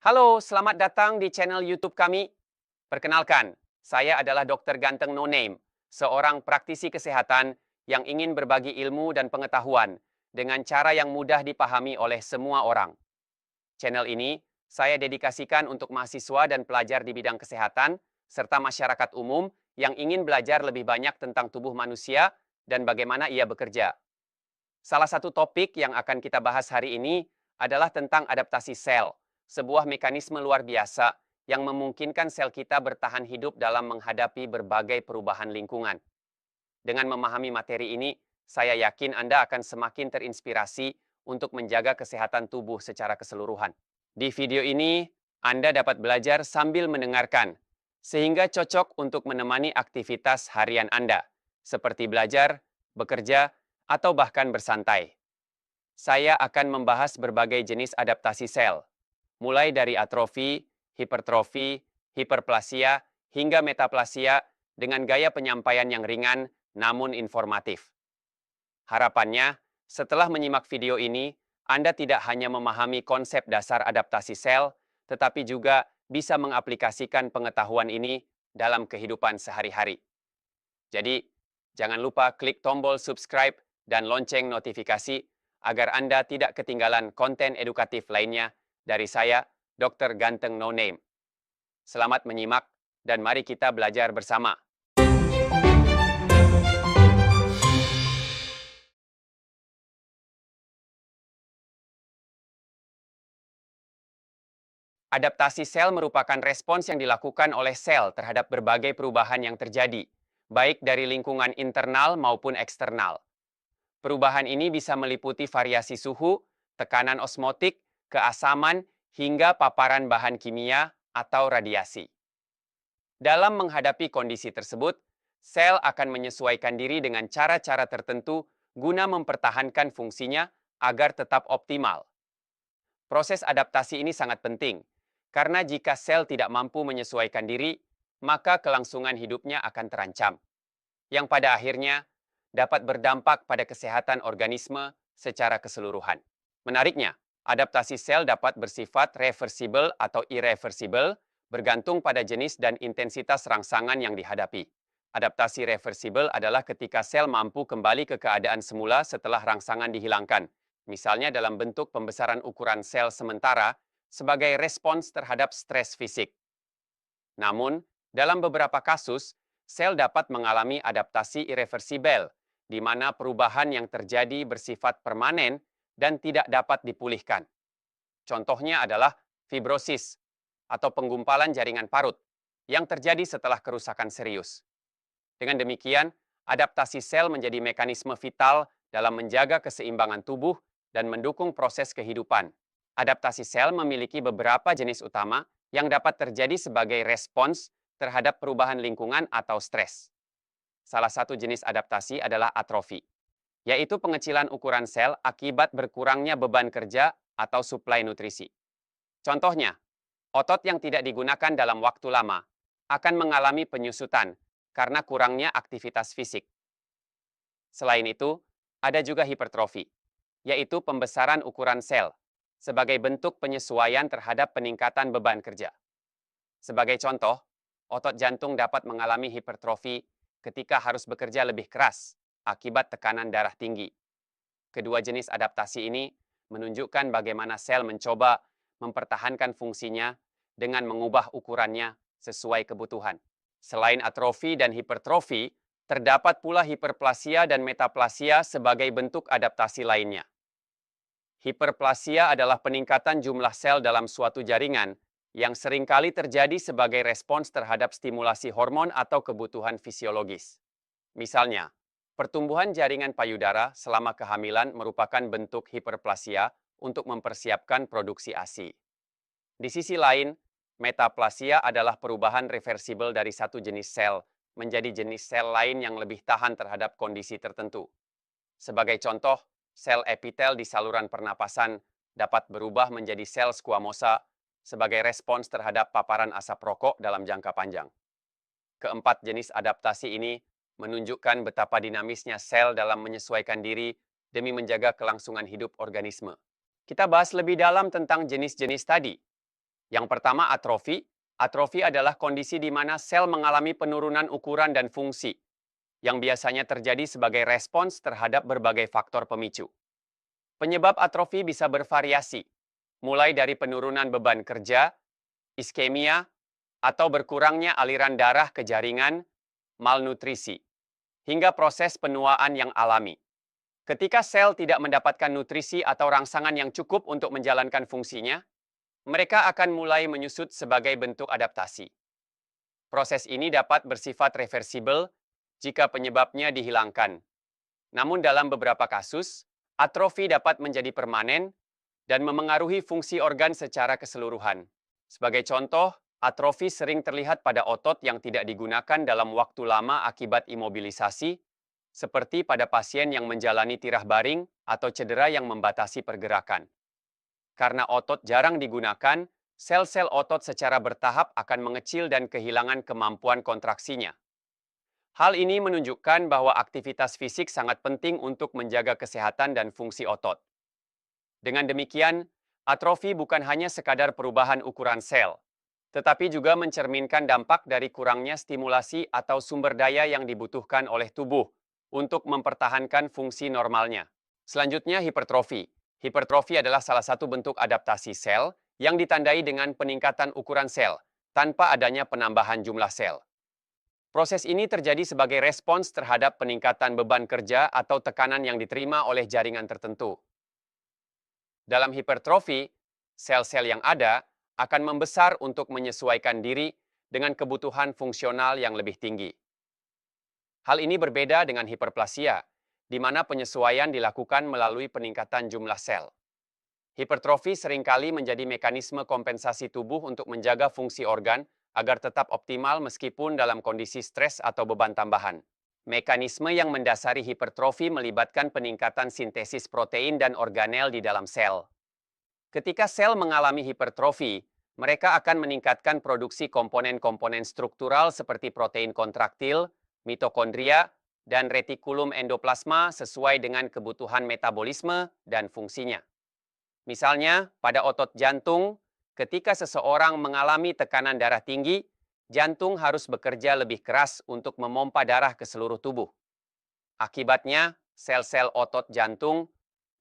Halo, selamat datang di channel YouTube kami. Perkenalkan, saya adalah Dokter Ganteng No Name, seorang praktisi kesehatan yang ingin berbagi ilmu dan pengetahuan dengan cara yang mudah dipahami oleh semua orang. Channel ini saya dedikasikan untuk mahasiswa dan pelajar di bidang kesehatan, serta masyarakat umum yang ingin belajar lebih banyak tentang tubuh manusia dan bagaimana ia bekerja. Salah satu topik yang akan kita bahas hari ini adalah tentang adaptasi sel, sebuah mekanisme luar biasa yang memungkinkan sel kita bertahan hidup dalam menghadapi berbagai perubahan lingkungan. Dengan memahami materi ini, saya yakin Anda akan semakin terinspirasi untuk menjaga kesehatan tubuh secara keseluruhan. Di video ini, Anda dapat belajar sambil mendengarkan, sehingga cocok untuk menemani aktivitas harian Anda, seperti belajar, bekerja, atau bahkan bersantai. Saya akan membahas berbagai jenis adaptasi sel, mulai dari atrofi, hipertrofi, hiperplasia, hingga metaplasia dengan gaya penyampaian yang ringan namun informatif. Harapannya, setelah menyimak video ini, Anda tidak hanya memahami konsep dasar adaptasi sel, tetapi juga bisa mengaplikasikan pengetahuan ini dalam kehidupan sehari-hari. Jadi, jangan lupa klik tombol subscribe dan lonceng notifikasi agar Anda tidak ketinggalan konten edukatif lainnya dari saya, Dr. Ganteng No Name. Selamat menyimak dan mari kita belajar bersama. Adaptasi sel merupakan respons yang dilakukan oleh sel terhadap berbagai perubahan yang terjadi, baik dari lingkungan internal maupun eksternal. Perubahan ini bisa meliputi variasi suhu, tekanan osmotik, keasaman, hingga paparan bahan kimia atau radiasi. Dalam menghadapi kondisi tersebut, sel akan menyesuaikan diri dengan cara-cara tertentu guna mempertahankan fungsinya agar tetap optimal. Proses adaptasi ini sangat penting, karena jika sel tidak mampu menyesuaikan diri, maka kelangsungan hidupnya akan terancam, yang pada akhirnya dapat berdampak pada kesehatan organisme secara keseluruhan. Menariknya, adaptasi sel dapat bersifat reversibel atau irreversibel, bergantung pada jenis dan intensitas rangsangan yang dihadapi. Adaptasi reversibel adalah ketika sel mampu kembali ke keadaan semula setelah rangsangan dihilangkan, misalnya dalam bentuk pembesaran ukuran sel sementara sebagai respons terhadap stres fisik. Namun, dalam beberapa kasus, sel dapat mengalami adaptasi irreversibel, di mana perubahan yang terjadi bersifat permanen dan tidak dapat dipulihkan. Contohnya adalah fibrosis atau penggumpalan jaringan parut yang terjadi setelah kerusakan serius. Dengan demikian, adaptasi sel menjadi mekanisme vital dalam menjaga keseimbangan tubuh dan mendukung proses kehidupan. Adaptasi sel memiliki beberapa jenis utama yang dapat terjadi sebagai respons terhadap perubahan lingkungan atau stres. Salah satu jenis adaptasi adalah atrofi, yaitu pengecilan ukuran sel akibat berkurangnya beban kerja atau suplai nutrisi. Contohnya, otot yang tidak digunakan dalam waktu lama akan mengalami penyusutan karena kurangnya aktivitas fisik. Selain itu, ada juga hipertrofi, yaitu pembesaran ukuran sel sebagai bentuk penyesuaian terhadap peningkatan beban kerja. Sebagai contoh, otot jantung dapat mengalami hipertrofi ketika harus bekerja lebih keras akibat tekanan darah tinggi. Kedua jenis adaptasi ini menunjukkan bagaimana sel mencoba mempertahankan fungsinya dengan mengubah ukurannya sesuai kebutuhan. Selain atrofi dan hipertrofi, terdapat pula hiperplasia dan metaplasia sebagai bentuk adaptasi lainnya. Hiperplasia adalah peningkatan jumlah sel dalam suatu jaringan yang seringkali terjadi sebagai respons terhadap stimulasi hormon atau kebutuhan fisiologis. Misalnya, pertumbuhan jaringan payudara selama kehamilan merupakan bentuk hiperplasia untuk mempersiapkan produksi ASI. Di sisi lain, metaplasia adalah perubahan reversibel dari satu jenis sel menjadi jenis sel lain yang lebih tahan terhadap kondisi tertentu. Sebagai contoh, sel epitel di saluran pernapasan dapat berubah menjadi sel squamosa sebagai respons terhadap paparan asap rokok dalam jangka panjang. Keempat jenis adaptasi ini menunjukkan betapa dinamisnya sel dalam menyesuaikan diri demi menjaga kelangsungan hidup organisme. Kita bahas lebih dalam tentang jenis-jenis tadi. Yang pertama, atrofi. Atrofi adalah kondisi di mana sel mengalami penurunan ukuran dan fungsi, yang biasanya terjadi sebagai respons terhadap berbagai faktor pemicu. Penyebab atrofi bisa bervariasi, mulai dari penurunan beban kerja, iskemia, atau berkurangnya aliran darah ke jaringan, malnutrisi, hingga proses penuaan yang alami. Ketika sel tidak mendapatkan nutrisi atau rangsangan yang cukup untuk menjalankan fungsinya, mereka akan mulai menyusut sebagai bentuk adaptasi. Proses ini dapat bersifat reversibel jika penyebabnya dihilangkan. Namun dalam beberapa kasus, atrofi dapat menjadi permanen dan memengaruhi fungsi organ secara keseluruhan. Sebagai contoh, atrofi sering terlihat pada otot yang tidak digunakan dalam waktu lama akibat imobilisasi, seperti pada pasien yang menjalani tirah baring atau cedera yang membatasi pergerakan. Karena otot jarang digunakan, sel-sel otot secara bertahap akan mengecil dan kehilangan kemampuan kontraksinya. Hal ini menunjukkan bahwa aktivitas fisik sangat penting untuk menjaga kesehatan dan fungsi otot. Dengan demikian, atrofi bukan hanya sekadar perubahan ukuran sel, tetapi juga mencerminkan dampak dari kurangnya stimulasi atau sumber daya yang dibutuhkan oleh tubuh untuk mempertahankan fungsi normalnya. Selanjutnya, hipertrofi. Hipertrofi adalah salah satu bentuk adaptasi sel yang ditandai dengan peningkatan ukuran sel tanpa adanya penambahan jumlah sel. Proses ini terjadi sebagai respons terhadap peningkatan beban kerja atau tekanan yang diterima oleh jaringan tertentu. Dalam hipertrofi, sel-sel yang ada akan membesar untuk menyesuaikan diri dengan kebutuhan fungsional yang lebih tinggi. Hal ini berbeda dengan hiperplasia, di mana penyesuaian dilakukan melalui peningkatan jumlah sel. Hipertrofi seringkali menjadi mekanisme kompensasi tubuh untuk menjaga fungsi organ agar tetap optimal meskipun dalam kondisi stres atau beban tambahan. Mekanisme yang mendasari hipertrofi melibatkan peningkatan sintesis protein dan organel di dalam sel. Ketika sel mengalami hipertrofi, mereka akan meningkatkan produksi komponen-komponen struktural seperti protein kontraktil, mitokondria, dan retikulum endoplasma sesuai dengan kebutuhan metabolisme dan fungsinya. Misalnya, pada otot jantung, ketika seseorang mengalami tekanan darah tinggi, jantung harus bekerja lebih keras untuk memompa darah ke seluruh tubuh. Akibatnya, sel-sel otot jantung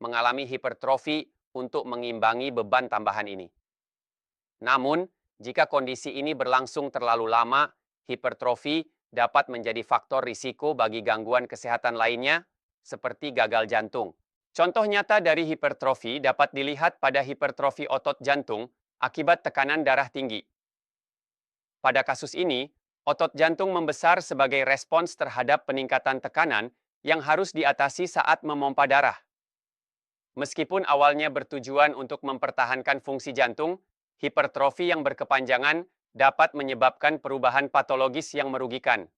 mengalami hipertrofi untuk mengimbangi beban tambahan ini. Namun, jika kondisi ini berlangsung terlalu lama, hipertrofi dapat menjadi faktor risiko bagi gangguan kesehatan lainnya, seperti gagal jantung. Contoh nyata dari hipertrofi dapat dilihat pada hipertrofi otot jantung akibat tekanan darah tinggi. Pada kasus ini, otot jantung membesar sebagai respons terhadap peningkatan tekanan yang harus diatasi saat memompa darah. Meskipun awalnya bertujuan untuk mempertahankan fungsi jantung, hipertrofi yang berkepanjangan dapat menyebabkan perubahan patologis yang merugikan.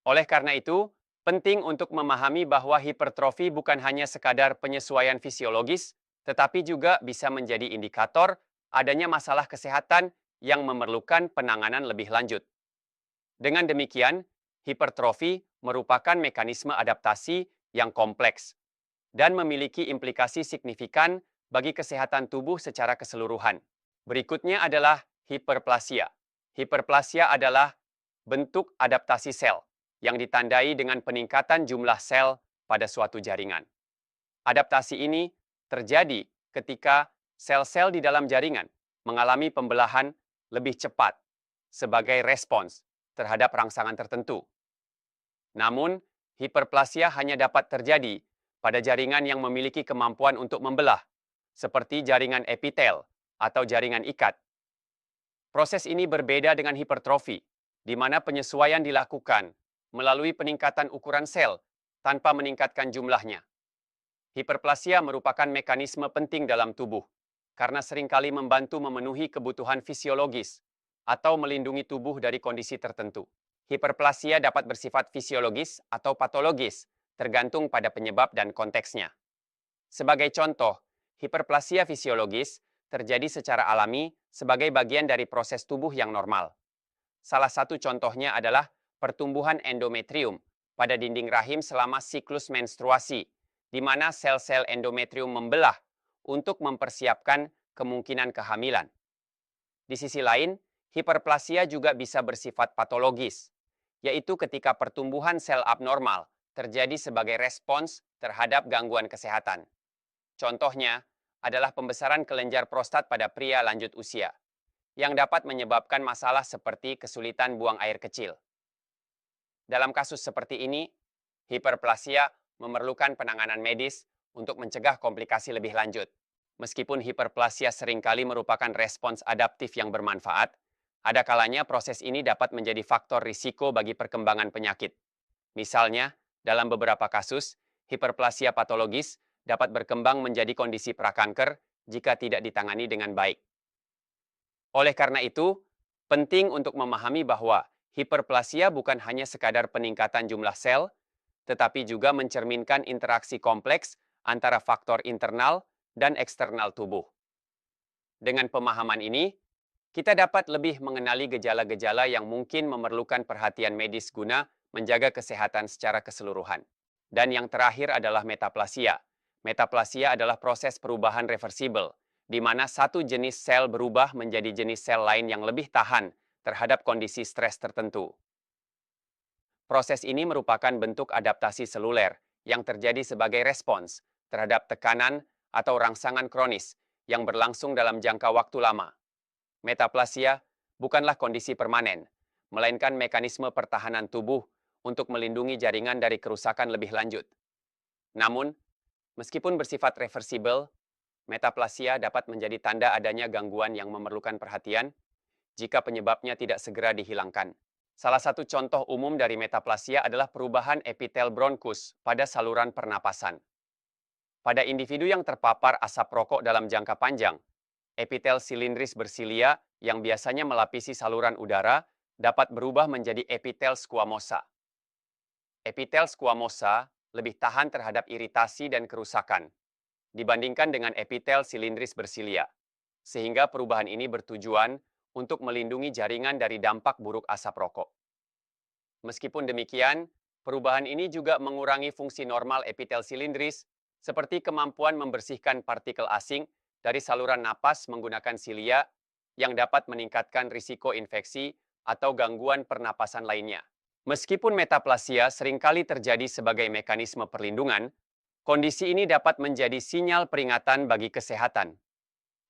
Oleh karena itu, penting untuk memahami bahwa hipertrofi bukan hanya sekadar penyesuaian fisiologis, tetapi juga bisa menjadi indikator adanya masalah kesehatan yang memerlukan penanganan lebih lanjut. Dengan demikian, hipertrofi merupakan mekanisme adaptasi yang kompleks dan memiliki implikasi signifikan bagi kesehatan tubuh secara keseluruhan. Berikutnya adalah hiperplasia. Hiperplasia adalah bentuk adaptasi sel yang ditandai dengan peningkatan jumlah sel pada suatu jaringan. Adaptasi ini terjadi ketika sel-sel di dalam jaringan mengalami pembelahan lebih cepat sebagai respons terhadap rangsangan tertentu. Namun, hiperplasia hanya dapat terjadi pada jaringan yang memiliki kemampuan untuk membelah, seperti jaringan epitel atau jaringan ikat. Proses ini berbeda dengan hipertrofi, di mana penyesuaian dilakukan melalui peningkatan ukuran sel tanpa meningkatkan jumlahnya. Hiperplasia merupakan mekanisme penting dalam tubuh karena seringkali membantu memenuhi kebutuhan fisiologis atau melindungi tubuh dari kondisi tertentu. Hiperplasia dapat bersifat fisiologis atau patologis, tergantung pada penyebab dan konteksnya. Sebagai contoh, hiperplasia fisiologis terjadi secara alami sebagai bagian dari proses tubuh yang normal. Salah satu contohnya adalah pertumbuhan endometrium pada dinding rahim selama siklus menstruasi, di mana sel-sel endometrium membelah untuk mempersiapkan kemungkinan kehamilan. Di sisi lain, hiperplasia juga bisa bersifat patologis, yaitu ketika pertumbuhan sel abnormal terjadi sebagai respons terhadap gangguan kesehatan. Contohnya adalah pembesaran kelenjar prostat pada pria lanjut usia, yang dapat menyebabkan masalah seperti kesulitan buang air kecil. Dalam kasus seperti ini, hiperplasia memerlukan penanganan medis untuk mencegah komplikasi lebih lanjut. Meskipun hiperplasia seringkali merupakan respons adaptif yang bermanfaat, ada kalanya proses ini dapat menjadi faktor risiko bagi perkembangan penyakit. Misalnya, dalam beberapa kasus, hiperplasia patologis dapat berkembang menjadi kondisi prakanker jika tidak ditangani dengan baik. Oleh karena itu, penting untuk memahami bahwa hiperplasia bukan hanya sekadar peningkatan jumlah sel, tetapi juga mencerminkan interaksi kompleks antara faktor internal dan eksternal tubuh. Dengan pemahaman ini, kita dapat lebih mengenali gejala-gejala yang mungkin memerlukan perhatian medis guna menjaga kesehatan secara keseluruhan. Dan yang terakhir adalah metaplasia. Metaplasia adalah proses perubahan reversibel, di mana satu jenis sel berubah menjadi jenis sel lain yang lebih tahan terhadap kondisi stres tertentu. Proses ini merupakan bentuk adaptasi seluler yang terjadi sebagai respons terhadap tekanan atau rangsangan kronis yang berlangsung dalam jangka waktu lama. Metaplasia bukanlah kondisi permanen, melainkan mekanisme pertahanan tubuh untuk melindungi jaringan dari kerusakan lebih lanjut. Namun, meskipun bersifat reversibel, metaplasia dapat menjadi tanda adanya gangguan yang memerlukan perhatian jika penyebabnya tidak segera dihilangkan. Salah satu contoh umum dari metaplasia adalah perubahan epitel bronkus pada saluran pernapasan. Pada individu yang terpapar asap rokok dalam jangka panjang, epitel silindris bersilia yang biasanya melapisi saluran udara dapat berubah menjadi epitel squamosa. Epitel squamosa lebih tahan terhadap iritasi dan kerusakan dibandingkan dengan epitel silindris bersilia, sehingga perubahan ini bertujuan untuk melindungi jaringan dari dampak buruk asap rokok. Meskipun demikian, perubahan ini juga mengurangi fungsi normal epitel silindris, seperti kemampuan membersihkan partikel asing dari saluran napas menggunakan silia yang dapat meningkatkan risiko infeksi atau gangguan pernapasan lainnya. Meskipun metaplasia seringkali terjadi sebagai mekanisme perlindungan, kondisi ini dapat menjadi sinyal peringatan bagi kesehatan.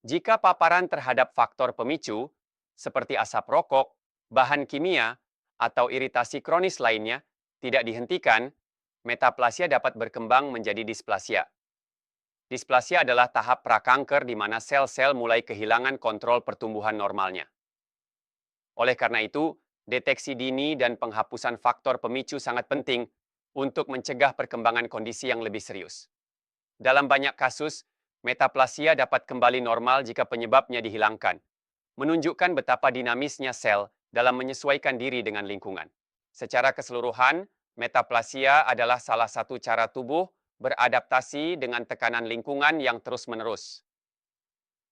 Jika paparan terhadap faktor pemicu, seperti asap rokok, bahan kimia, atau iritasi kronis lainnya, tidak dihentikan, metaplasia dapat berkembang menjadi displasia. Displasia adalah tahap prakanker di mana sel-sel mulai kehilangan kontrol pertumbuhan normalnya. Oleh karena itu, deteksi dini dan penghapusan faktor pemicu sangat penting untuk mencegah perkembangan kondisi yang lebih serius. Dalam banyak kasus, metaplasia dapat kembali normal jika penyebabnya dihilangkan, menunjukkan betapa dinamisnya sel dalam menyesuaikan diri dengan lingkungan. Secara keseluruhan, metaplasia adalah salah satu cara tubuh beradaptasi dengan tekanan lingkungan yang terus-menerus.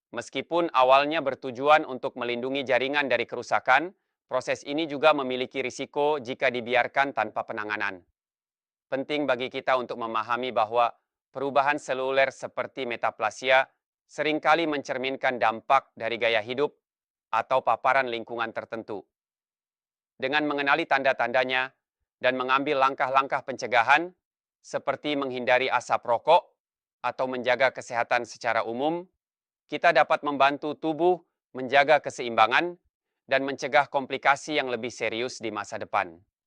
Meskipun awalnya bertujuan untuk melindungi jaringan dari kerusakan, proses ini juga memiliki risiko jika dibiarkan tanpa penanganan. Penting bagi kita untuk memahami bahwa perubahan seluler seperti metaplasia seringkali mencerminkan dampak dari gaya hidup atau paparan lingkungan tertentu. Dengan mengenali tanda-tandanya dan mengambil langkah-langkah pencegahan, seperti menghindari asap rokok atau menjaga kesehatan secara umum, kita dapat membantu tubuh menjaga keseimbangan dan mencegah komplikasi yang lebih serius di masa depan.